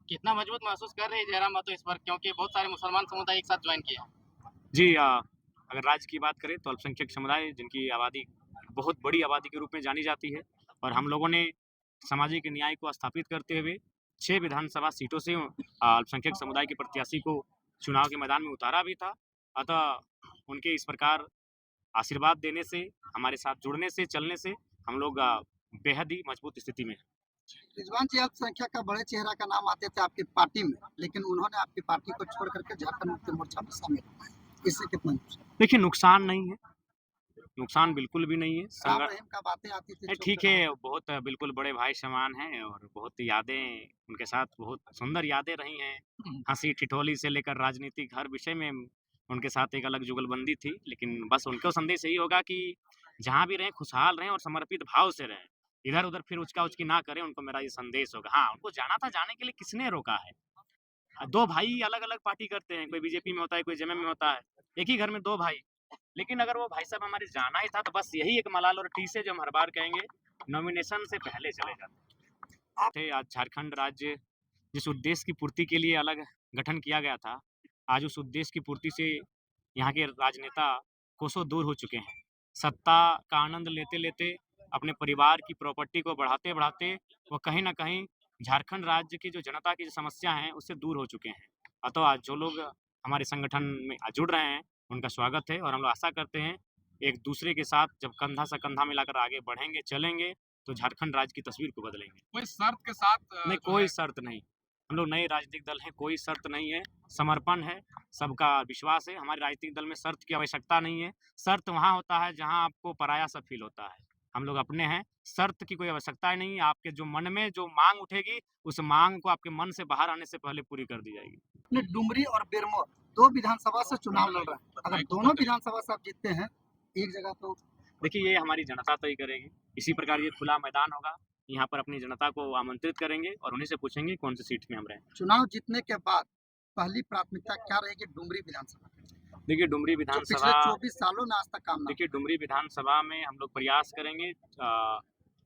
कितना मजबूत महसूस कर रहे हैं जयराम महतो इस पर, क्योंकि बहुत सारे मुसलमान समुदाय एक साथ ज्वाइन किया है। जी अगर राज्य की बात करें तो अल्पसंख्यक समुदाय जिनकी आबादी बहुत बड़ी आबादी के रूप में जानी जाती है और हम लोगों ने सामाजिक न्याय को स्थापित करते हुए 6 विधानसभा सीटों से अल्पसंख्यक समुदाय के प्रत्याशी को चुनाव के मैदान में उतारा भी था। अतः उनके इस प्रकार आशीर्वाद देने से, हमारे साथ जुड़ने से, चलने से हम लोग बेहद ही मजबूत स्थिति में हैं। रिजवान जी अल्पसंख्यक का बड़े चेहरा का नाम आते थे आपकी पार्टी में, लेकिन उन्होंने आपकी पार्टी को छोड़ करके झारखंड मुक्ति मोर्चा में शामिल हुआ है। इससे कितना नुकसान? देखिए नुकसान नहीं है, नुकसान बिल्कुल भी नहीं है। राम रहीम का बातें आती थी नहीं चुप ठीक रहो। है, बहुत बिल्कुल बड़े भाई समान हैं और बहुत यादें उनके साथ बहुत सुंदर यादें रही हैं। हँसी-ठिठोली से लेकर राजनीतिक हर विषय में उनके साथ एक अलग जुगलबंदी थी। लेकिन बस उनको संदेश यही होगा कि जहाँ भी रहें खुशहाल रहें और समर्पित भाव से रहें। इधर-उधर फिर उचका-उचकी ना करें, उनको मेरा ये संदेश होगा। हाँ, उनको जाना था, जाने के लिए किसने रोका है? 2 भाई अलग-अलग पार्टी करते हैं, कोई बीजेपी में होता है, कोई जेएमएम में होता है। एक ही घर में 2 भाई। लेकिन अगर वो भाई साहब हमारे जाना ही था तो बस यही एक मलाल और टीस है जो हम हर बार कहेंगे, नॉमिनेशन से पहले चले जाते। आज झारखंड राज्य जिस उद्देश्य की पूर्ति के लिए अलग गठन किया गया था, आज उस उद्देश्य की पूर्ति से यहाँ के राजनेता कोसों दूर हो चुके हैं। सत्ता का आनंद लेते-लेते अपने परिवार की प्रॉपर्टी को बढ़ाते-बढ़ाते वो कहीं न कहीं झारखंड राज्य की जो जनता की जो समस्या हैं, उससे दूर हो चुके हैं। अतः आज जो लोग हमारे संगठन में जुड़ रहे हैं, उनका स्वागत है और हम लोग आशा करते हैं, एक दूसरे के साथ जब कंधा से कंधा मिलाकर आगे बढ़ेंगे, चलेंगे, तो झारखंड राज्य की तस्वीर को बदलेंगे। कोई शर्त के साथ नहीं, कोई शर्त नहीं। हम लोग नए राजनीतिक दल हैं, कोई शर्त नहीं है, समर्पण है, सबका विश्वास है। हमारे राजनीतिक दल में शर्त की आवश्यकता नहीं है। शर्त वहाँ होता है जहाँ आपको पराया-सा फ़ील होता है। हम लोग अपने हैं, शर्त की कोई आवश्यकता ही नहीं है। आपके जो मन में जो माँग उठेगी, उस माँग को आपके मन से बाहर आने से पहले पूरी कर दी जाएगी। अपने डुमरी और बेरमो 2 विधानसभा से चुनाव लड़ रहे हैं। अगर दोनों विधानसभा से आप जीतते हैं, एक जगह तो देखिए, ये हमारी जनता तय करेगी। इसी प्रकार ये खुला मैदान होगा। यहाँ पर अपनी जनता को आमंत्रित करेंगे और उन्हीं से पूछेंगे कौन सी सीट में हम रहें। चुनाव जीतने के बाद पहली प्राथमिकता क्या रहेगी डुमरी विधानसभा की? देखिए, डुमरी जो पिछले विधानसभा 24 सालों में आज तक काम ना देखिए, डुमरी विधानसभा में हम लोग प्रयास करेंगे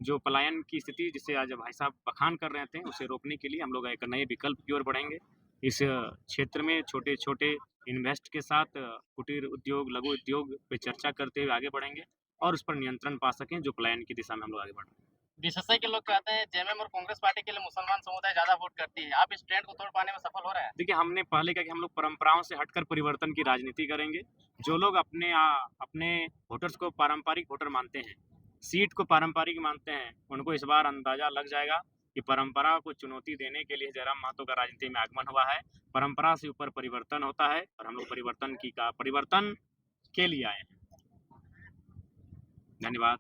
जो पलायन की स्थिति जिसे आज भाई साहब बखान कर रहे थे, उसे रोकने के लिए हम लोग एक नए विकल्प की ओर बढ़ेंगे। इस क्षेत्र में छोटे-छोटे इन्वेस्ट के साथ कुटीर उद्योग, लघु उद्योग पे चर्चा करते हुए आगे बढ़ेंगे और उस पर नियंत्रण पा सकें, जो पलायन की दिशा में हम लोग आगे बढ़ रहे हैं। बीएसएसआई के लोग कहते हैं जेएमएम और कांग्रेस पार्टी के लिए मुसलमान समुदाय ज्यादा वोट करती है। आप इस ट्रेंड को तोड़ पाने में सफल हो रहे हैं? देखिए, हमने पहले कहा कि हम लोग परंपराओं से हटकर परिवर्तन की राजनीति करेंगे। जो लोग अपने वोटर्स को पारंपरिक वोटर मानते हैं, सीट को पारंपरिक मानते हैं, उनको इस बार अंदाज़ा लग जाएगा कि परंपरा को चुनौती देने के लिए जयराम महतो का राजनीति में आगमन हुआ है। परंपरा से ऊपर परिवर्तन होता है और हम लोग परिवर्तन के लिए आए हैं। धन्यवाद।